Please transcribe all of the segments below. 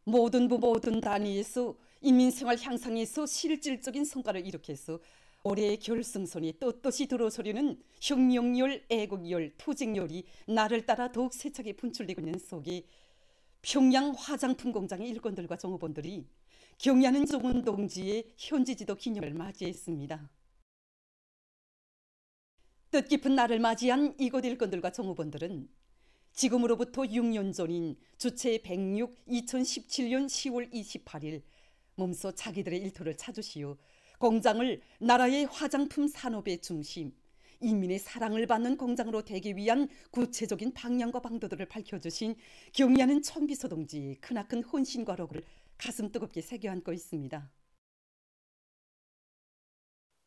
모든 부 모든 단위에서 인민생활 향상에서 실질적인 성과를 일으켜서 올해의 결승선이 떳떳이 들어서려는 혁명열, 애국열, 투쟁열이 나를 따라 더욱 세차게 분출되고 있는 속에 평양 화장품 공장의 일꾼들과 종업원들이 경야는 종훈 동지의 현지지도 기념을 맞이했습니다. 뜻깊은 날을 맞이한 이곳 일꾼들과 종업원들은 지금으로부터 6년 전인 주체 106 2017년 10월 28일 몸소 자기들의 일터를 찾으시어 공장을 나라의 화장품 산업의 중심, 인민의 사랑을 받는 공장으로 되기 위한 구체적인 방향과 방도들을 밝혀주신 경의하는 청비서 동지의 크나큰 헌신과 로그를 가슴 뜨겁게 새겨안고 있습니다.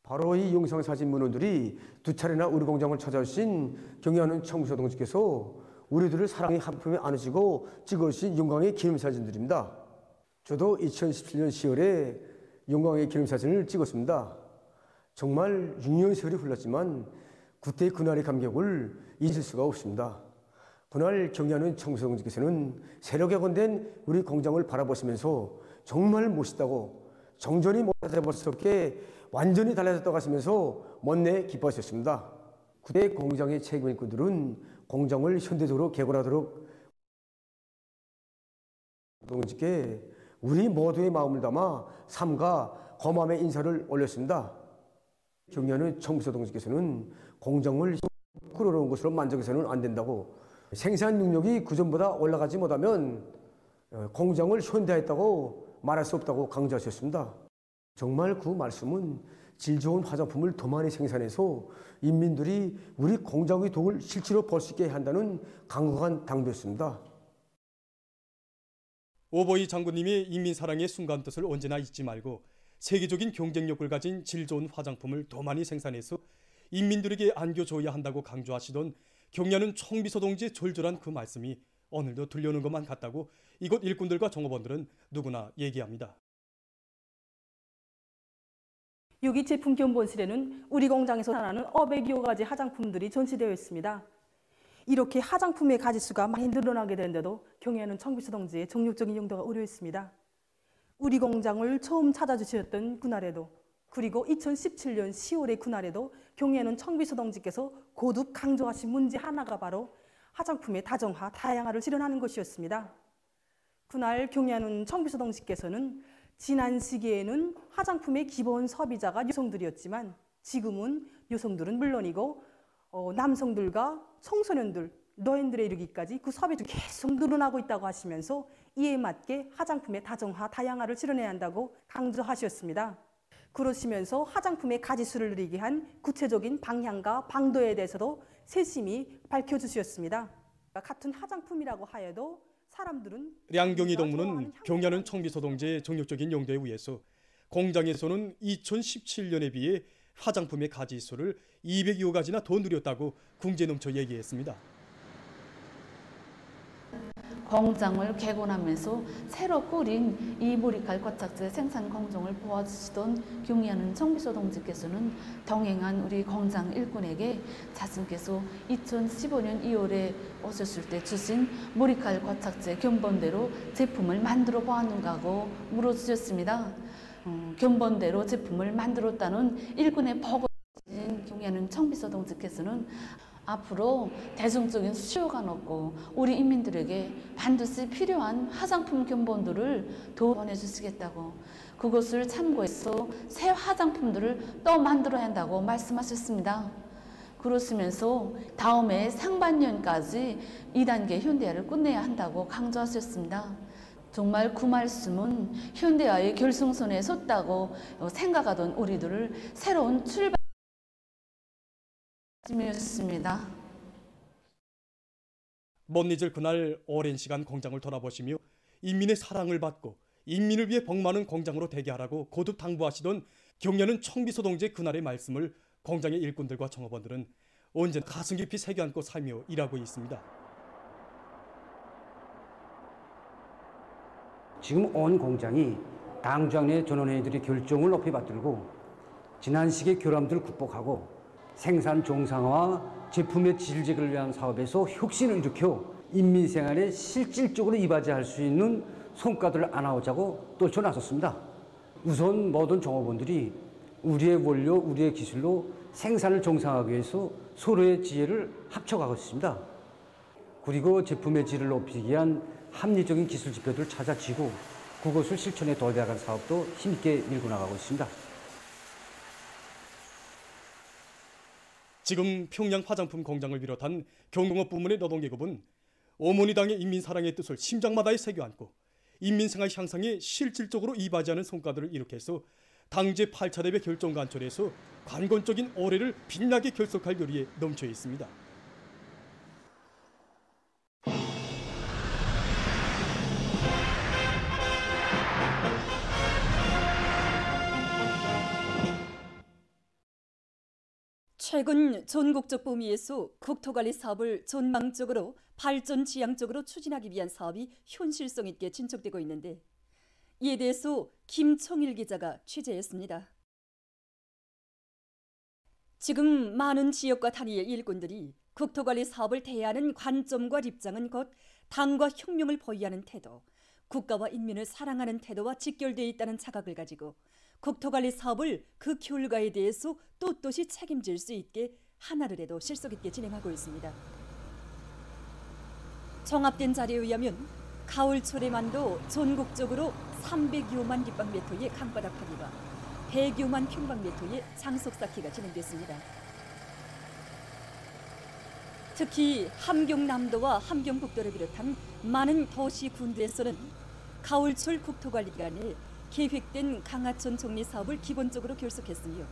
바로 이 영상사진 문원들이 두 차례나 우리 공장을 찾아오신 경의하는 청비서 동지께서 우리들을 사랑의 한 품에 안으시고 찍으신 영광의 기념사진들입니다. 저도 2017년 10월에 영광의 기념사진을 찍었습니다. 정말 6년 세월이 흘렀지만 그때의 그날의 감격을 잊을 수가 없습니다. 그날 경의하는 청비서 동지께서는 새로 개건된 우리 공장을 바라보시면서 정말 멋있다고 정전이 못하자버스럽게 완전히 달라졌다고 하시면서 못내 기뻐하셨습니다. 그때 공장의 책임인꾼들은 공장을 현대적으로 개건하도록 동지께 우리 모두의 마음을 담아 삼가 고마움의 인사를 올렸습니다. 경의하는 청비서 동지께서는 공장을 끌어놓은 것으로 만족해서는 안 된다고, 생산 능력이 그전보다 올라가지 못하면 공장을 현대화했다고 말할 수 없다고 강조하셨습니다. 정말 그 말씀은 질 좋은 화장품을 더 많이 생산해서 인민들이 우리 공장의 덕을 실제로 볼 수 있게 한다는 강력한 당부였습니다. 오보이 장군님이 인민사랑의 순간 뜻을 언제나 잊지 말고 세계적인 경쟁력을 가진 질 좋은 화장품을 더 많이 생산해서 인민들에게 안겨줘야 한다고 강조하시던 경의하는 청비서 동지의 절절한 그 말씀이 오늘도 들려오는 것만 같다고 이곳 일꾼들과 종업원들은 누구나 얘기합니다. 여기 제품 견본실에는 우리 공장에서 생산하는 500여 가지 화장품들이 전시되어 있습니다. 이렇게 화장품의 가짓수가 많이 늘어나게 되는데도 경의하는 청비서 동지의 정력적인 용도가 우려했습니다. 우리 공장을 처음 찾아주셨던 그날에도, 그리고 2017년 10월의 그날에도 경의하는 청비서 동지께서 거듭 강조하신 문제 하나가 바로 화장품의 다정화, 다양화를 실현하는 것이었습니다. 그날 경의하는 청비서 동지께서는 지난 시기에는 화장품의 기본 소비자가 여성들이었지만 지금은 여성들은 물론이고 남성들과 청소년들, 노인들에 이르기까지 그 소비도 계속 늘어나고 있다고 하시면서 이에 맞게 화장품의 다정화, 다양화를 실현해야 한다고 강조하셨습니다. 그러시면서 화장품의 가짓수를 늘리게 한 구체적인 방향과 방도에 대해서도 세심히 밝혀주셨습니다. 같은 화장품이라고 하여도 사람들은 량경이 동무는 경의하는 청비서 동지의 정력적인 용도에 의해서 공장에서는 2017년에 비해 화장품의 가짓수를 200여 가지나 더 늘렸다고 궁제 넘쳐 얘기했습니다. 공장을 개건하면서 새로 꾸린 이 모리칼 거착제 생산 공정을 도와주시던 경의하는 청비서 동지께서는 동행한 우리 공장 일꾼에게 자신께서 2015년 2월에 오셨을 때 주신 모리칼 거착제 견본대로 제품을 만들어 보았는가 하고 물어주셨습니다. 견본대로 제품을 만들었다는 일꾼의 보고를 주신 경의하는 청비서 동지께서는 앞으로 대중적인 수요가 높고 우리 인민들에게 반드시 필요한 화장품 견본들을 더 보내주시겠다고, 그것을 참고해서 새 화장품들을 또 만들어야 한다고 말씀하셨습니다. 그러시면서 다음해 상반년까지 2단계 현대화를 끝내야 한다고 강조하셨습니다. 정말 그 말씀은 현대화의 결승선에 섰다고 생각하던 우리들을 새로운 출발 습니다. 못 잊을 그날 오랜 시간 공장을 돌아보시며 인민의 사랑을 받고 인민을 위해 복 많은 공장으로 되게 하라고 거듭 당부하시던 경의하는 청비서 동지의 그날의 말씀을 공장의 일꾼들과 종업원들은 언제나 가슴 깊이 새겨안고 살며 일하고 있습니다. 지금 온 공장이 당장 내 전원회의들의 결정을 높이 받들고 지난 시기의 결함들을 극복하고 생산 정상화와 제품의 질 제고를 위한 사업에서 혁신을 일으켜 인민 생활에 실질적으로 이바지할 수 있는 성과들을 안아오자고 떨쳐나섰습니다. 우선 모든 종업원들이 우리의 원료, 우리의 기술로 생산을 정상화하기 위해서 서로의 지혜를 합쳐가고 있습니다. 그리고 제품의 질을 높이기 위한 합리적인 기술 지표들을 찾아지고 그것을 실천에 도입해가는 사업도 힘있게 밀고 나가고 있습니다. 지금 평양 화장품 공장을 비롯한 경공업 부문의 노동계급은 어머니당의 인민사랑의 뜻을 심장마다에 새겨안고 인민생활 향상에 실질적으로 이바지하는 성과들을 이룩해서 당제 8차 대회 결정 관철에서 관건적인 올해를 빛나게 결석할 요리에 넘쳐 있습니다. 최근 전국적 범위에서 국토관리 사업을 전망적으로 발전 지향적으로 추진하기 위한 사업이 현실성 있게 진척되고 있는데 이에 대해서 김청일 기자가 취재했습니다. 지금 많은 지역과 단위의 일꾼들이 국토관리 사업을 대하는 관점과 입장은 곧 당과 혁명을 보위하는 태도, 국가와 인민을 사랑하는 태도와 직결되어 있다는 자각을 가지고 국토관리 사업을 그 결과에 대해서 떳떳이 책임질 수 있게 하나를 해도 실속 있게 진행하고 있습니다. 종합된 자료에 의하면 가을철에만도 전국적으로 300여만立方미터의 강바닥 파기와 100여만 평방미터의 장석 쌓기가 진행됐습니다. 특히 함경남도와 함경북도를 비롯한 많은 도시 군도에서는 가을철 국토관리 기간에 계획된 강하천 정리 사업을 기본적으로 결속했으며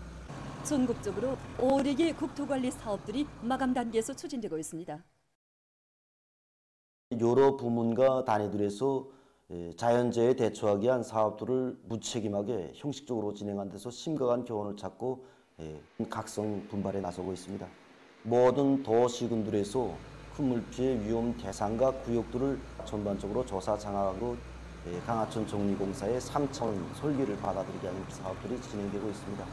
전국적으로 올해의 국토관리 사업들이 마감 단계에서 추진되고 있습니다. 여러 부문과 단위들에서 자연재해에 대처하기 위한 사업들을 무책임하게 형식적으로 진행한 데서 심각한 교훈을 찾고 각성 분발에 나서고 있습니다. 모든 도시군들에서 큰 물피해 위험 대상과 구역들을 전반적으로 조사 장악하고 강하천 정리공사의 3차원 설계를 받아들이게 하는 사업들이 진행되고 있습니다.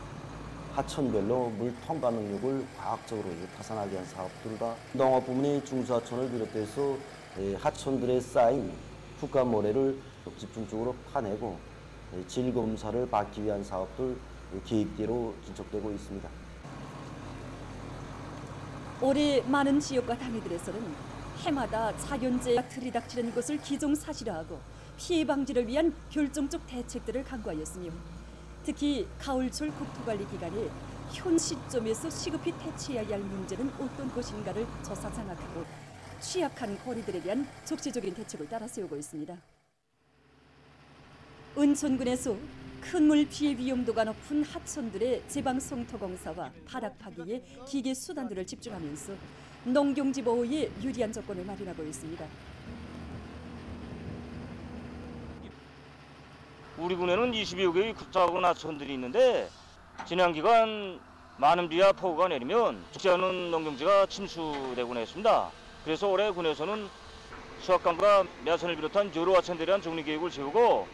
하천별로 물 통과 능력을 과학적으로 타산하게 한 사업들과 농업 부문의 중수하천을 비롯해서 하천들에 쌓인 흙과 모래를 집중적으로 파내고 질 검사를 받기 위한 사업들 계획대로 진척되고 있습니다. 올해 많은 지역과 단위들에서는 해마다 자연재해가 들이닥치는 것을 기정사실화하고 피해 방지를 위한 결정적 대책들을 강구하였으며 특히 가을철 국토관리 기간에 현 시점에서 시급히 대처해야 할 문제는 어떤 것인가를 조사 장악하고 취약한 거리들에 대한 적시적인 대책을 따라 세우고 있습니다. 은천군에서 큰 물 피해 위험도가 높은 하천들의 제방 성토 공사와 바닥 파기에 기계 수단들을 집중하면서 농경지 보호에 유리한 조건을 마련하고 있습니다. 우리 군에는 20여 개의 작은 하천들이 있는데 지난 기간 많은 비와 폭우가 내리면 죽지 않은 농경지가 침수되곤 했습니다. 그래서 올해 군에서는 수학강과 야천을 비롯한 여러 하천들에 대한 정리 계획을 세우고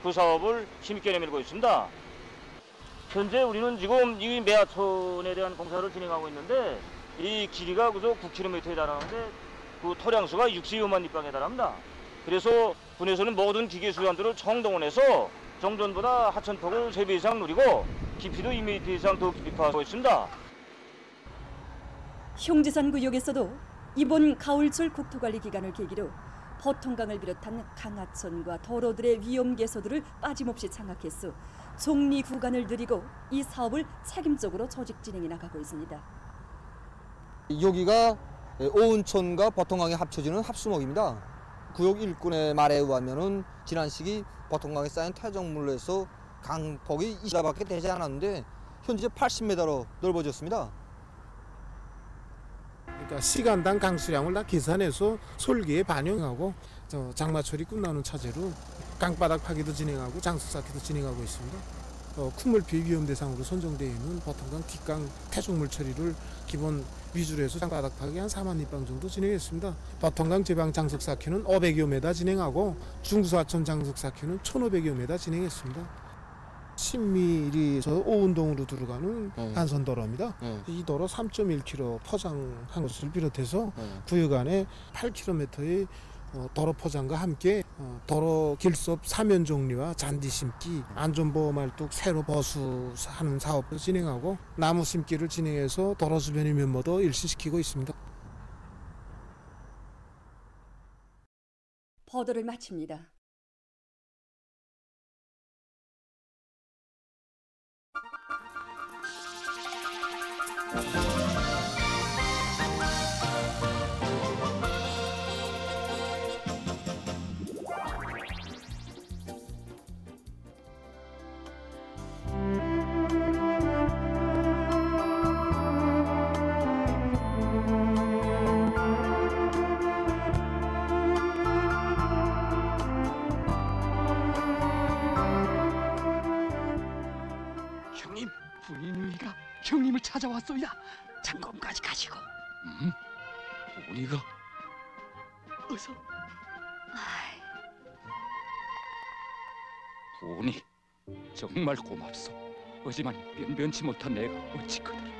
그 사업을 힘있게 내밀고 있습니다. 현재 우리는 지금 이 매하천에 대한 공사를 진행하고 있는데 이 길이가 그저 9km에 달하는데 그 토량수가 60여만立方에 달합니다. 그래서 군에서는 모든 기계 수단들을 총동원해서 정전보다 하천폭을 3배 이상 누리고 깊이도 2m 이상 더 깊이 파고 있습니다. 형제산 구역에서도 이번 가을철 국토관리 기간을 계기로 보통강을 비롯한 강하천과 도로들의 위험 개소들을 빠짐없이 장악해서 정리 구간을 늘리고 이 사업을 책임적으로 조직 진행해 나가고 있습니다. 여기가 오은천과 보통강이 합쳐지는 합수목입니다. 구역 일꾼의 말에 의하면은 지난 시기 보통강에 쌓인 퇴적물로해서 강폭이 20m밖에 되지 않았는데 현재 80m로 넓어졌습니다. 그러니까 시간당 강수량을 다 계산해서 설계에 반영하고 장마철이 끝나는 차제로 강바닥 파기도 진행하고 장수 쌓기도 진행하고 있습니다. 큰 물피해 위험 대상으로 선정되어 있는 보통강 뒷강 퇴적물 처리를 기본 위주로 해서 강바닥 파기 한 4만立方 정도 진행했습니다. 보통강 제방 장석 쌓기는 500여 m 진행하고 중수하천 장석 쌓기는 1,500여 m 진행했습니다. 10mm에서 오운동으로 들어가는 한선도로입니다. 이 도로 3.1km 포장한 것을 비롯해서 구역 안에 8km의 도로 포장과 함께 도로 길섭 사면 정리와 잔디 심기, 안전보호말뚝 새로 보수하는 사업을 진행하고 나무 심기를 진행해서 도로 주변의 면모도 일시시키고 있습니다. 보도를 마칩니다. 형님, 부인 우이가 형님을 찾아왔소이다. 장검까지 가시고. 우리가 어서. 부인이 정말 고맙소. 하지만 변변치 못한 내가 어찌 그대를.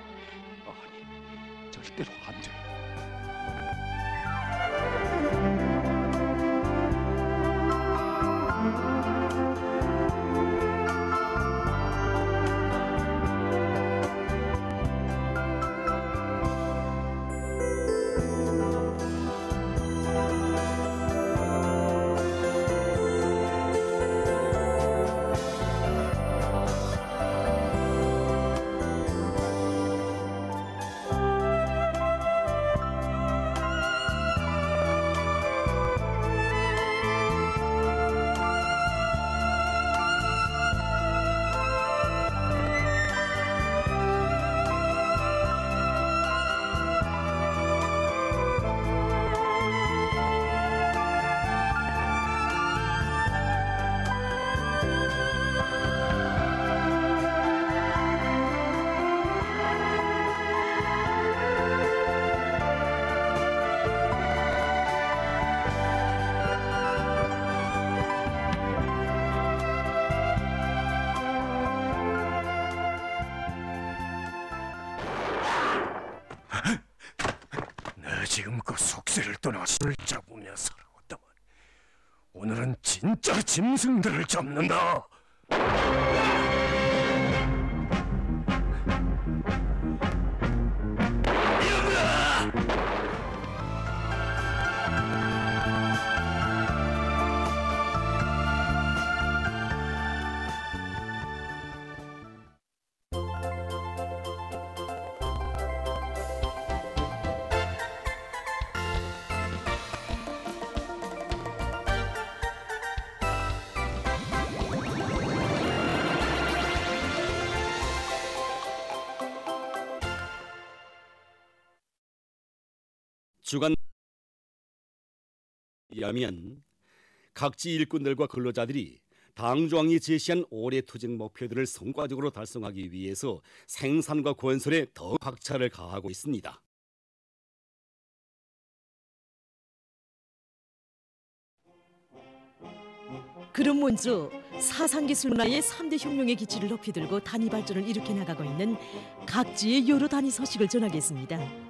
아니, 절대로 안 돼. 지금껏 속세를 떠나 술을 잡으며 살아왔다만 오늘은 진짜 짐승들을 잡는다. 주간 이하면 각지 일꾼들과 근로자들이 당조항이 제시한 올해 투쟁 목표들을 성과적으로 달성하기 위해서 생산과 건설에 더 박차를 가하고 있습니다. 그럼 먼저 사상기술 문화의 3대 혁명의 기치를 높이 들고 단위 발전을 일으켜 나가고 있는 각지의 여러 단위 소식을 전하겠습니다.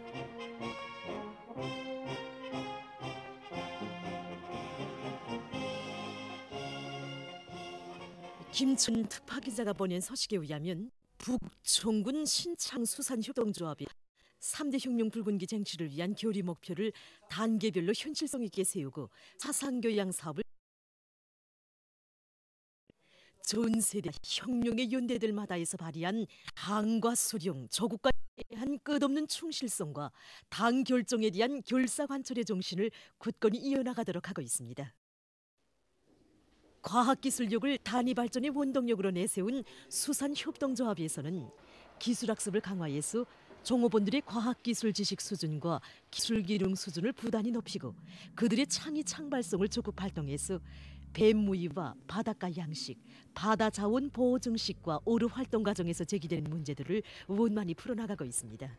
김춘 특파기자가 보낸 소식에 의하면 북총군 신창수산협동조합이 3대 혁명 붉은기 쟁취를 위한 교리 목표를 단계별로 현실성 있게 세우고 사상교양 사업을 전 세대 혁명의 연대들마다에서 발휘한 당과 수령, 조국과에 대한 끝없는 충실성과 당 결정에 대한 결사관철의 정신을 굳건히 이어나가도록 하고 있습니다. 과학기술력을 단위 발전의 원동력으로 내세운 수산협동조합에서는 기술학습을 강화해서 종업원들의 과학기술 지식 수준과 기술기능 수준을 부단히 높이고 그들의 창의 창발성을 적극 발동해서 뱀무이와 바닷가 양식, 바다자원 보호 정식과 어류 활동 과정에서 제기되는 문제들을 원만히 풀어나가고 있습니다.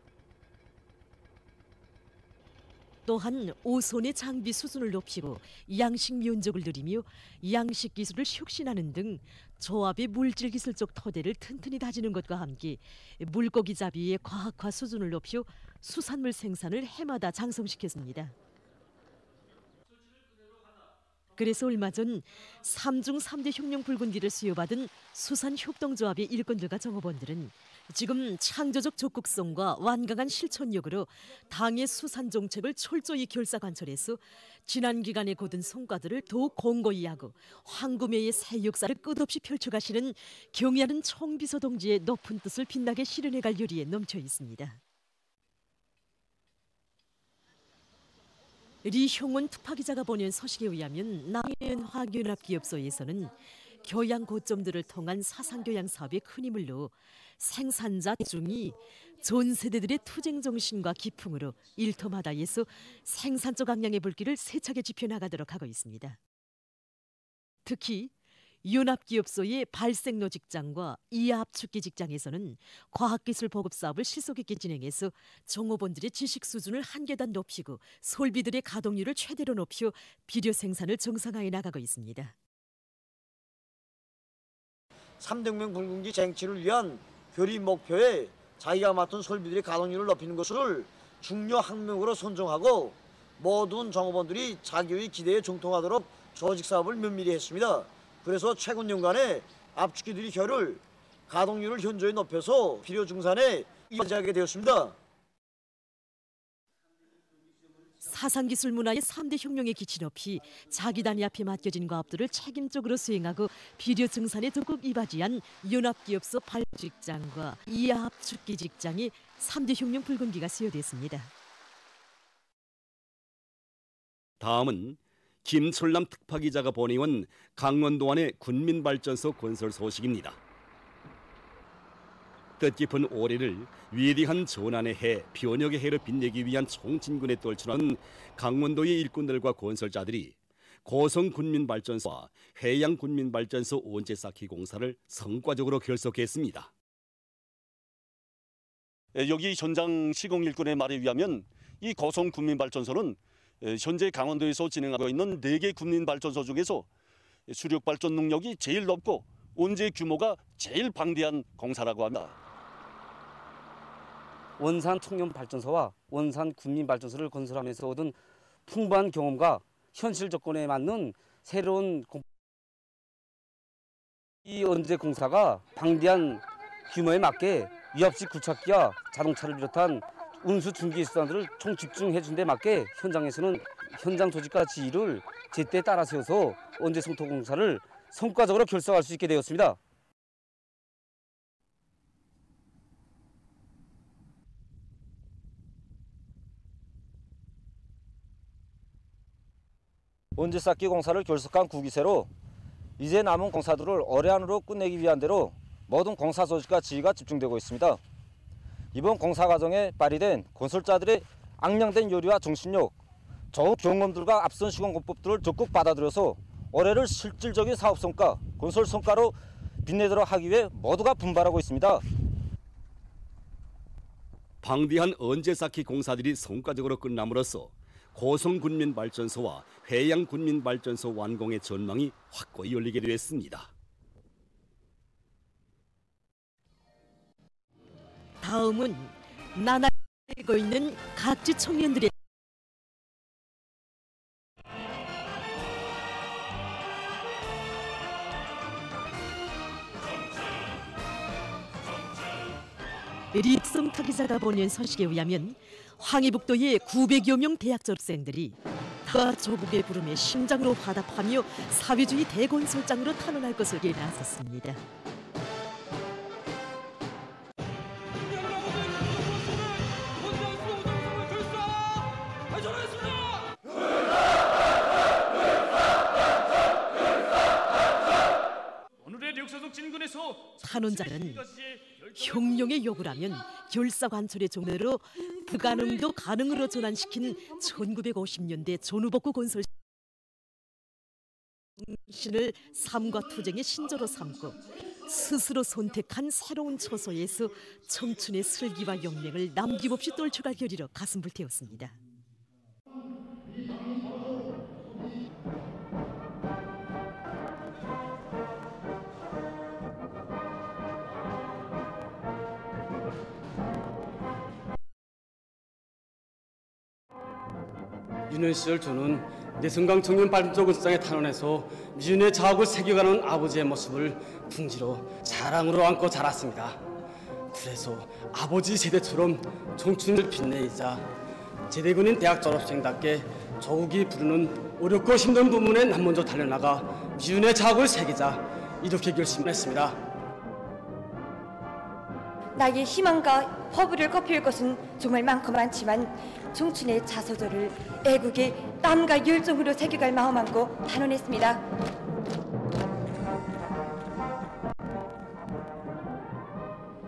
또한 오손의 장비 수준을 높이고 양식 면적을 늘리며 양식 기술을 혁신하는 등 조합의 물질 기술적 토대를 튼튼히 다지는 것과 함께 물고기 잡이의 과학화 수준을 높여 수산물 생산을 해마다 장성시켰습니다. 그래서 얼마 전 3중 3대 혁명 붉은기를 수여받은 수산협동조합의 일꾼들과 정호원들은 지금 창조적 적극성과 완강한 실천력으로 당의 수산 정책을 철저히 결사관철해서 지난 기간의 고든 성과들을 더욱 공고히 하고 황금회의 새 역사를 끝없이 펼쳐가시는 경의하는 청비서 동지의 높은 뜻을 빛나게 실현해갈 요리에 넘쳐 있습니다. 리형원 특파기자가 보낸 서식에 의하면 남해연화학연합기업소에서는 교양 고점들을 통한 사상교양 사업에 큰 힘을 넣어 생산자 중이 전 세대들의 투쟁 정신과 기풍으로 일터마다에서 생산적 강량의 불길을 세차게 지펴나가도록 하고 있습니다. 특히 연합기업소의 발생로 직장과 이하 압축기 직장에서는 과학기술 보급 사업을 실속 있게 진행해서 종업원들의 지식 수준을 한 계단 높이고 설비들의 가동률을 최대로 높여 비료 생산을 정상화해 나가고 있습니다. 3대 붉은기 쟁취를 위한 교리 목표에 자기가 맡은 설비들의 가동률을 높이는 것을 중요 항목으로 선정하고 모든 종업원들이 자기의 기대에 정통하도록 조직 사업을 면밀히 했습니다. 그래서 최근 연간에 압축기들의 효율, 가동률을 현저히 높여서 비료 증산에 이어지게 되었습니다. 사상기술 문화의 3대 혁명에 기치 높이 자기 단위 앞에 맡겨진 과업들을 책임적으로 수행하고 비료 증산에 적극 이바지한 연합기업소 발직장과 이하 압축기 직장이 3대 혁명 붉은기가 수여됐습니다. 다음은 김철남 특파기자가 보내온 강원도안의 군민발전소 건설 소식입니다. 뜻깊은 올해를 위대한 전환의 해, 변혁의 해로 빛내기 위한 총진군에 떨쳐난 강원도의 일꾼들과 건설자들이 고성군민발전소와 해양군민발전소 원재 쌓기 공사를 성과적으로 결속했습니다. 여기 현장 시공 일꾼의 말에 의하면 이 고성군민발전소는 현재 강원도에서 진행하고 있는 4개 군민발전소 중에서 수력 발전 능력이 제일 높고 원재 규모가 제일 방대한 공사라고 합니다. 원산 청년발전소와 원산 군민발전소를 건설하면서 얻은 풍부한 경험과 현실 조건에 맞는 새로운 이 원재 공사가 방대한 규모에 맞게 위압식 굴착기와 자동차를 비롯한 운수 중기 수단들을 총 집중해 준 데 맞게 현장에서는 현장 조직과 지휘를 제때 따라 세워서 원재 성토 공사를 성과적으로 결성할 수 있게 되었습니다. 원재 쌓기 공사를 결속한 구기세로 이제 남은 공사들을 올해 안으로 끝내기 위한 대로 모든 공사 조직과 지휘가 집중되고 있습니다. 이번 공사 과정에 발휘된 건설자들의 악량된 요리와 정신력, 좋은 경험들과 앞선 시공 공법들을 적극 받아들여서 올해를 실질적인 사업 성과, 건설 성과로 빛내도록 하기 위해 모두가 분발하고 있습니다. 방대한 원재 쌓기 공사들이 성과적으로 끝남으로써 고성군민발전소와 해양군민발전소 완공의 전망이 확고히 열리게 됐습니다. 다음은 나날고 있는 각지 청년들의 리성 타기자가 보낸 서식에 의하면 황해북도의 900여 명 대학 졸업생들이 다 조국의 부름에 심장으로 화답하며 사회주의 대건설장으로 탄원할 것을 나섰습니다. 탄원자는 혁명의 요구를 하면 결사관철의 종래로 불가능도 가능으로 전환시킨 1950년대 전후복구 건설 신을 삶과 투쟁의 신조로 삼고 스스로 선택한 새로운 처소에서 청춘의 슬기와 영맹을 남김없이 떨쳐갈 결의로 가슴 불태웠습니다. 유년 시절 저는 내순강 청년 발전소극장에 탄원해서 미준의 자학을 새겨가는 아버지의 모습을 궁지로 자랑으로 안고 자랐습니다. 그래서 아버지 세대처럼 청춘을 빛내이자 제대군인 대학 졸업생답게 조국이 부르는 어렵고 힘든 부문에 난 먼저 달려나가 미준의 자학을 새기자 이렇게 결심했습니다. 나의 희망과 포부를 꼽힐 것은 정말 많고 많지만 청춘의 자서전을 애국의 땀과 열정으로 새겨갈 마음 안고 단언했습니다.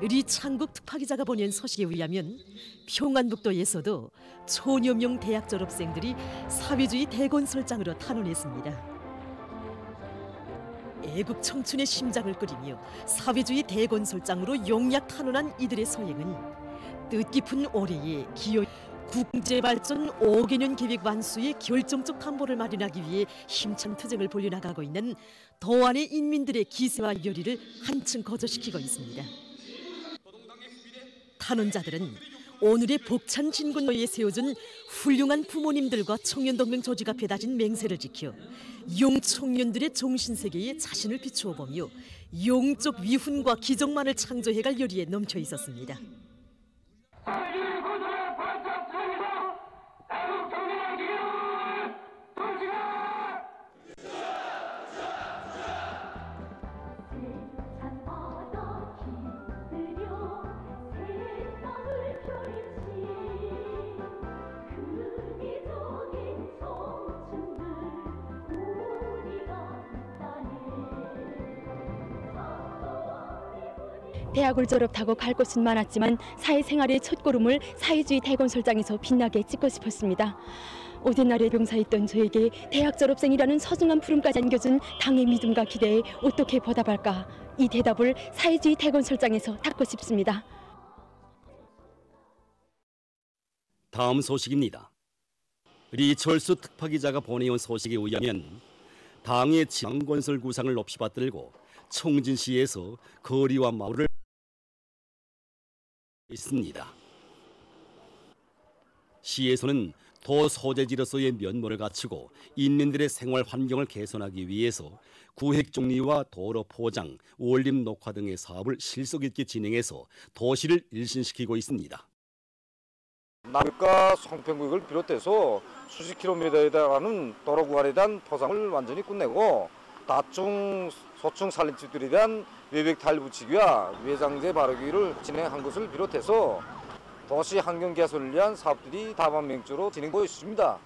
리창국 특파기자가 보낸 소식에 의하면 평안북도에서도 천여 명 대학 졸업생들이 사회주의 대건설장으로 탄원했습니다. 애국 청춘의 심장을 끓이며 사회주의 대건설장으로 용약 탄원한 이들의 소행은 뜻깊은 올해에 기여 국제발전 5개년 계획 완수의 결정적 담보를 마련하기 위해 힘찬 투쟁을 벌여나가고 있는 도안의 인민들의 기세와 열의를 한층 거저시키고 있습니다. 탄원자들은 오늘의 벅찬 진군로에 세워준 훌륭한 부모님들과 청년동맹 조직 앞에 다진 맹세를 지켜 용청년들의 정신세계에 자신을 비추어 보며 영적 위훈과 기적만을 창조해갈 열의에 넘쳐 있었습니다. 대학을 졸업하고 갈 곳은 많았지만 사회생활의 첫걸음을 사회주의 대건설장에서 빛나게 찍고 싶었습니다. 오랜 날에 병사했던 저에게 대학 졸업생이라는 소중한 부름까지 안겨준 당의 믿음과 기대에 어떻게 보답할까? 이 대답을 사회주의 대건설장에서 받고 싶습니다. 다음 소식입니다. 리철수 특파기자가 보내온 소식에 의하면 당의 지방건설 구상을 높이 받들고 청진시에서 거리와 마을을 있습니다. 시에서는 도 소재지로서의 면모를 갖추고 인민들의 생활 환경을 개선하기 위해서 구획 정리와 도로 포장, 원림 녹화 등의 사업을 실속 있게 진행해서 도시를 일신시키고 있습니다. 남과 송평구역을 비롯해서 수십 킬로미터에 달하는 도로 구간에 대한 포장을 완전히 끝내고 다중 소층 살림집들에 대한 외벽 타일 붙이기와 외장재 바르기를 진행한 것을 비롯해서 도시 환경 개선을 위한 사업들이 다반면적으로 진행되고 있습니다.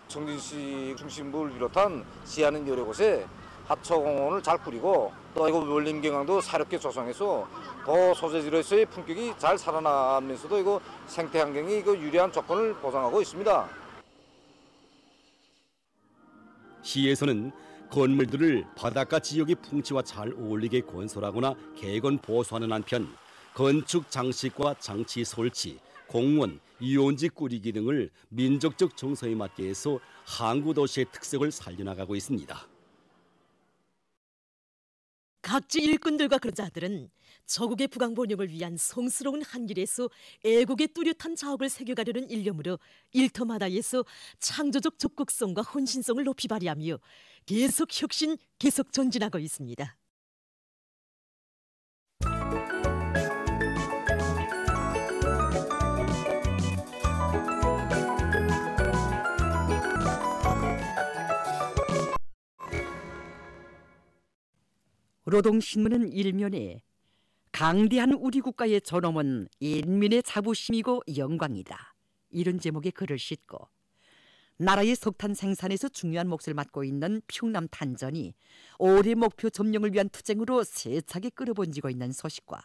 청진시 중심부를 비롯한 시야는 여러 곳에 하천공원을 잘 꾸리고 또 이거 원림 경향도 새롭게 조성해서 도 소재지로서의 품격이 잘 살아나면서도 이거 생태 환경이 이거 유리한 조건을 보장하고 있습니다. 시에서는 건물들을 바닷가 지역의 풍치와 잘 어울리게 건설하거나 개건 보수하는 한편 건축 장식과 장치 설치, 공원, 유원지 꾸리기 등을 민족적 정서에 맞게 해서 항구 도시의 특색을 살려나가고 있습니다. 각지 일꾼들과 그러자들은 저국의 부강 번영을 위한 성스러운 한길에서 애국의 뚜렷한 자옥을 새겨가려는 일념으로 일터마다에서 창조적 적극성과 헌신성을 높이 발휘하며 계속 혁신, 계속 전진하고 있습니다. 노동신문은 일면에 강대한 우리 국가의 존엄은 인민의 자부심이고 영광이다. 이런 제목의 글을 싣고 나라의 석탄 생산에서 중요한 몫을 맡고 있는 평남 탄전이 올해 목표 점령을 위한 투쟁으로 세차게 끌어번지고 있는 소식과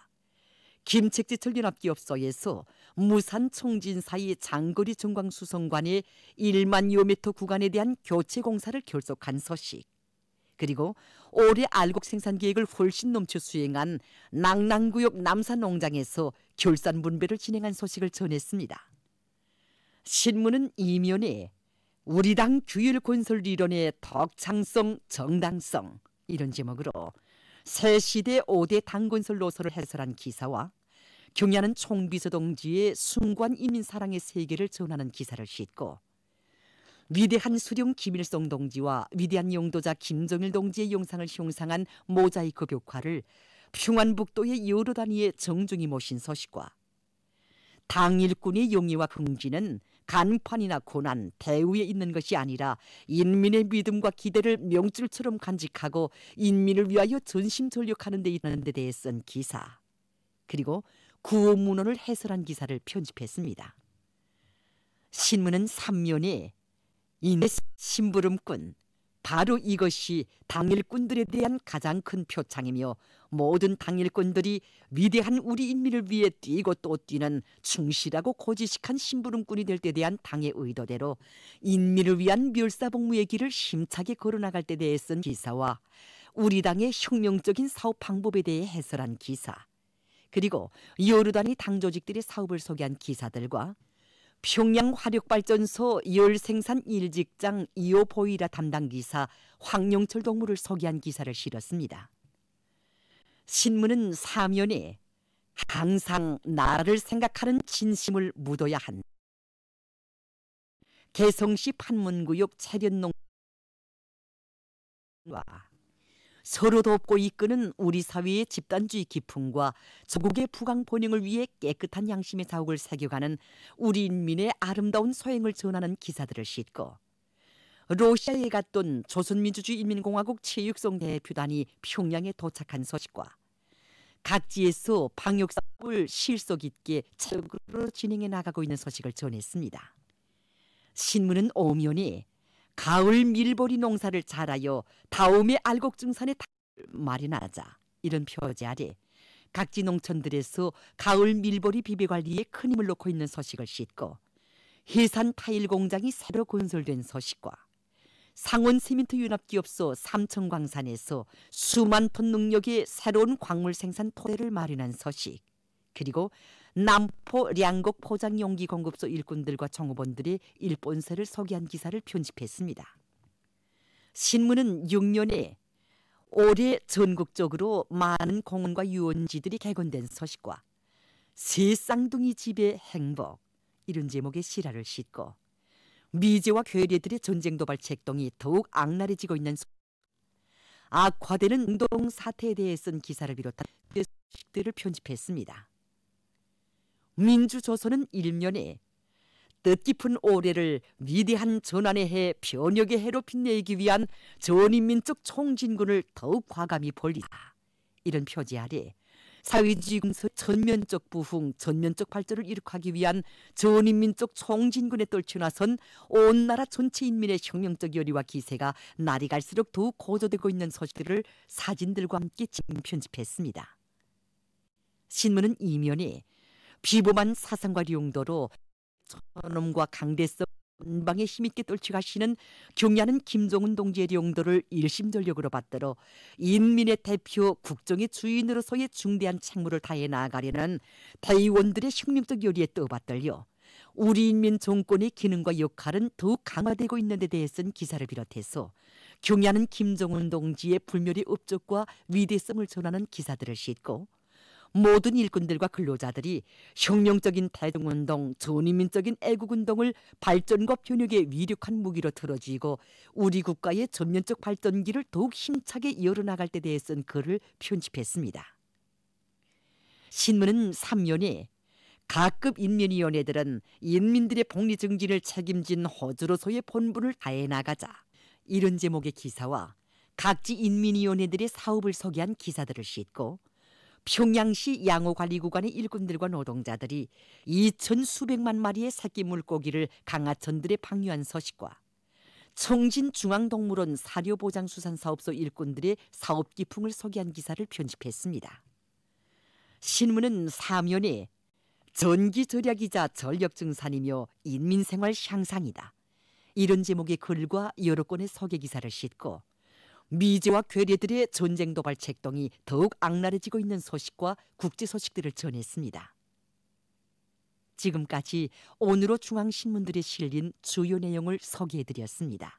김책지철 연합기업소에서 무산 총진 사이 장거리 정광수송관의 1만여 미터 구간에 대한 교체 공사를 결속한 소식, 그리고 올해 알곡 생산 계획을 훨씬 넘쳐 수행한 낭랑구역 남산농장에서 결산 분배를 진행한 소식을 전했습니다. 신문은 이면에 우리 당 규율 건설 이론의 덕창성, 정당성 이런 제목으로 새 시대 5대 당 건설 노선을 해설한 기사와 경야는 총비서 동지의 숭고한 인민사랑의 세계를 전하는 기사를 싣고 위대한 수령 김일성 동지와 위대한 용도자 김정일 동지의 영상을 형상한 모자이크 벽화를 평안북도의 여러 단위의 정중히 모신 서식과 당일꾼의 용의와 긍지는 간판이나 고난, 대우에 있는 것이 아니라 인민의 믿음과 기대를 명줄처럼 간직하고 인민을 위하여 전심전력하는 데 있는 데 대해 쓴 기사, 그리고 구호문헌을 해설한 기사를 편집했습니다. 신문은 3면에 이내 심부름꾼, 바로 이것이 당일꾼들에 대한 가장 큰 표창이며 모든 당일꾼들이 위대한 우리 인민을 위해 뛰고 또 뛰는 충실하고 고지식한 심부름꾼이 될 때 대한 당의 의도대로 인민을 위한 멸사복무의 길을 힘차게 걸어나갈 때 대해 쓴 기사와 우리 당의 혁명적인 사업 방법에 대해 해설한 기사, 그리고 여러 단위 당 조직들의 사업을 소개한 기사들과 평양 화력발전소 열생산 1직장 2호 보이라 담당 기사 황영철 동무를 소개한 기사를 실었습니다. 신문은 사면에 항상 나를 생각하는 진심을 묻어야 한다. 개성시 판문구역 차련농과 서로 돕고 이끄는 우리 사회의 집단주의 기풍과 조국의 부강 번영을 위해 깨끗한 양심의 자욱을 새겨가는 우리 인민의 아름다운 소행을 전하는 기사들을 싣고 러시아에 갔던 조선민주주의인민공화국 최육성 대표단이 평양에 도착한 소식과 각지에서 방역사업을 실속 있게 체력으로 진행해 나가고 있는 소식을 전했습니다. 신문은 오면에 가을 밀보리 농사를 잘하여 다음에 알곡증산의 닭을 마련하자, 이런 표제 아래 각지 농촌들에서 가을 밀보리 비배 관리에 큰 힘을 놓고 있는 소식을 싣고 해산 타일 공장이 새로 건설된 소식과 상원 시민트 융합기업소 삼천광산에서 수만 톤 능력의 새로운 광물 생산 토대를 마련한 소식, 그리고 남포 량곡 포장용기 공급소 일꾼들과 종업원들의 일본세를 소개한 기사를 편집했습니다. 신문은 6년에 올해 전국적으로 많은 공원과 유원지들이 개건된 소식과 새 쌍둥이 집의 행복, 이런 제목의 실화를 싣고 미제와 괴뢰들의 전쟁 도발 책동이 더욱 악랄해지고 있는 악화되는 운동 사태에 대해 쓴 기사를 비롯한 소식들을 편집했습니다. 민주조선은 1면에 뜻깊은 올해를 위대한 전환의 해 변혁의 해로 빛내기 위한 전인민족 총진군을 더욱 과감히 벌리자, 이런 표지 아래 사회주의 군사 전면적 부흥, 전면적 발전을 이룩하기 위한 전인민족 총진군에 떨쳐나선 온 나라 전체 인민의 혁명적 열의와 기세가 날이 갈수록 더욱 고조되고 있는 소식들을 사진들과 함께 편집했습니다. 신문은 2면에 비범한 사상과 용도로 전엄과 강대성 전방에 힘있게 떨쳐가시는 경야는 김정은 동지의 용도를 일심전력으로 받들어 인민의 대표, 국정의 주인으로서의 중대한 책무를 다해 나아가려는 대의원들의 혁명적 열의에 떠받들려 우리 인민 정권의 기능과 역할은 더욱 강화되고 있는 데 대해 쓴 기사를 비롯해서 경야는 김정은 동지의 불멸의 업적과 위대성을 전하는 기사들을 싣고 모든 일꾼들과 근로자들이 혁명적인 대중운동, 전인민적인 애국운동을 발전과 변혁의 위력한 무기로 틀어쥐고 우리 국가의 전면적 발전기를 더욱 힘차게 열어나갈 때 대해 쓴 글을 편집했습니다. 신문은 3면에 각급 인민위원회들은 인민들의 복리정진을 책임진 호주로서의 본분을 다해 나가자, 이런 제목의 기사와 각지 인민위원회들의 사업을 소개한 기사들을 싣고 평양시 양호관리구간의 일꾼들과 노동자들이 2천 수백만 마리의 새끼 물고기를 강하천들에 방류한 소식과 청진중앙동물원 사료보장수산사업소 일꾼들의 사업 기풍을 소개한 기사를 편집했습니다. 신문은 4면에 전기절약이자 전력증산이며 인민생활 향상이다, 이런 제목의 글과 여러 건의 소개 기사를 싣고 미제와 괴뢰들의 전쟁 도발 책동이 더욱 악랄해지고 있는 소식과 국제 소식들을 전했습니다. 지금까지 오늘호 중앙신문들에 실린 주요 내용을 소개해드렸습니다.